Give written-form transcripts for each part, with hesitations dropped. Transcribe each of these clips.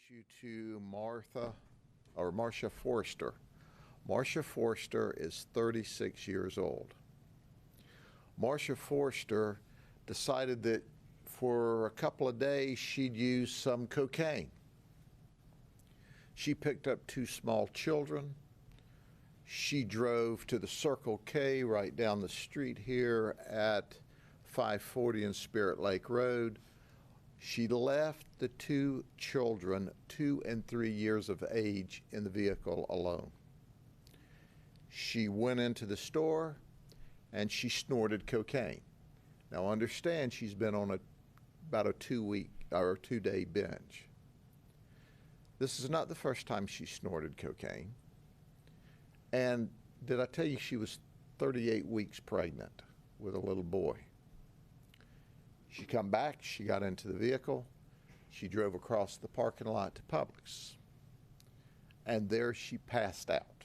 introduce you to Marcia Forrester. Marcia Forrester is 36 years old. Marcia Forrester decided that for a couple of days she'd use some cocaine. She picked up two small children. She drove to the Circle K right down the street here at 540 and Spirit Lake Road. She left the two children, 2 and 3 years of age, in the vehicle alone. She went into the store and she snorted cocaine. Now understand, she's been on about a 2-day binge. This is not the first time she snorted cocaine. And did I tell you she was 38 weeks pregnant with a little boy? She come back, she got into the vehicle, she drove across the parking lot to Publix, and there she passed out.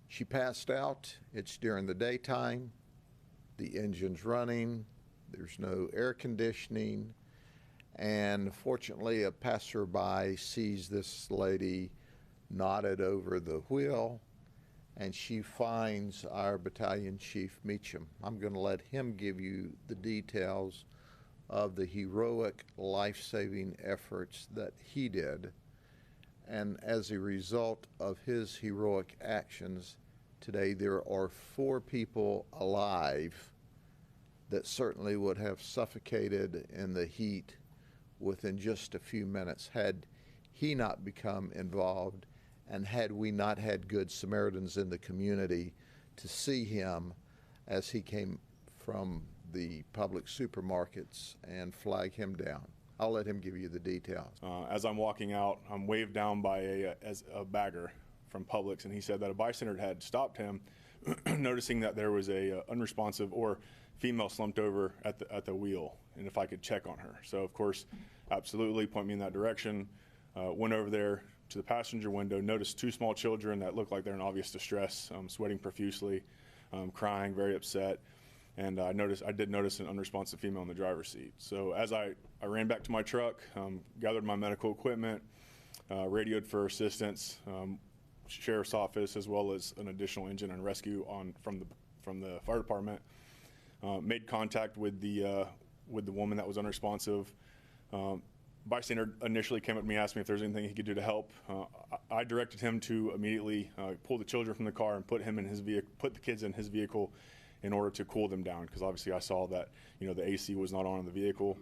She passed out. It's during the daytime, the engine's running, there's no air conditioning, and fortunately a passerby sees this lady knotted over the wheel, and she finds our battalion chief, Meacham. I'm going to let him give you the details of the heroic life-saving efforts that he did. And as a result of his heroic actions, today there are 4 people alive that certainly would have suffocated in the heat within just a few minutes had he not become involved, and had we not had good Samaritans in the community to see him as he came from the public supermarkets and flag him down. I'll let him give you the details. As I'm walking out, I'm waved down by a bagger from Publix, and he said that a bystander had stopped him, noticing that there was a unresponsive or female slumped over at the wheel, and if I could check on her. So of course, absolutely, point me in that direction. Went over there to the passenger window, noticed 2 small children that looked like they're in obvious distress, sweating profusely, crying, very upset. And I did notice an unresponsive female in the driver's seat. So as I ran back to my truck, gathered my medical equipment, radioed for assistance, sheriff's office, as well as an additional engine and rescue from the fire department. Made contact with the woman that was unresponsive. Bystander initially came up to me, asked me if there's anything he could do to help. I directed him to immediately pull the children from the car and put the kids in his vehicle in order to cool them down, because obviously I saw that the AC was not on in the vehicle.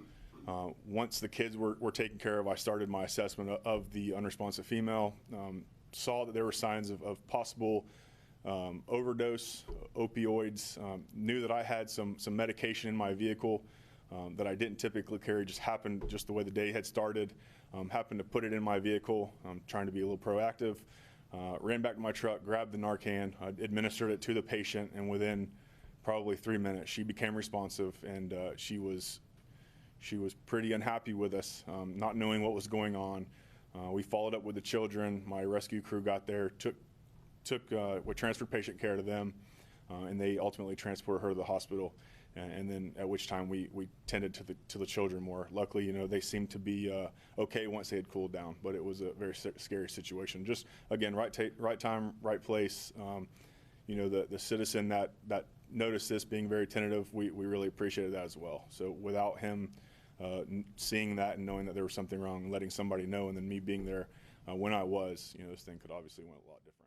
Once the kids were taken care of, I started my assessment of the unresponsive female. Saw that there were signs of possible overdose, opioids. Knew that I had some medication in my vehicle that I didn't typically carry. Just happened, just the way the day had started, happened to put it in my vehicle. Trying to be a little proactive. Ran back to my truck, grabbed the Narcan, administered it to the patient, and within probably 3 minutes she became responsive, and she was pretty unhappy with us, not knowing what was going on. We followed up with the children. My rescue crew got there, transferred patient care to them, and they ultimately transported her to the hospital. And then at which time we tended to the children more. Luckily, they seemed to be okay once they had cooled down, but it was a very scary situation. Just again, right time, right place. The citizen that noticed this being very tentative, we really appreciated that as well. So without him seeing that and knowing that there was something wrong, and letting somebody know, and then me being there when I was, this thing could obviously went a lot different.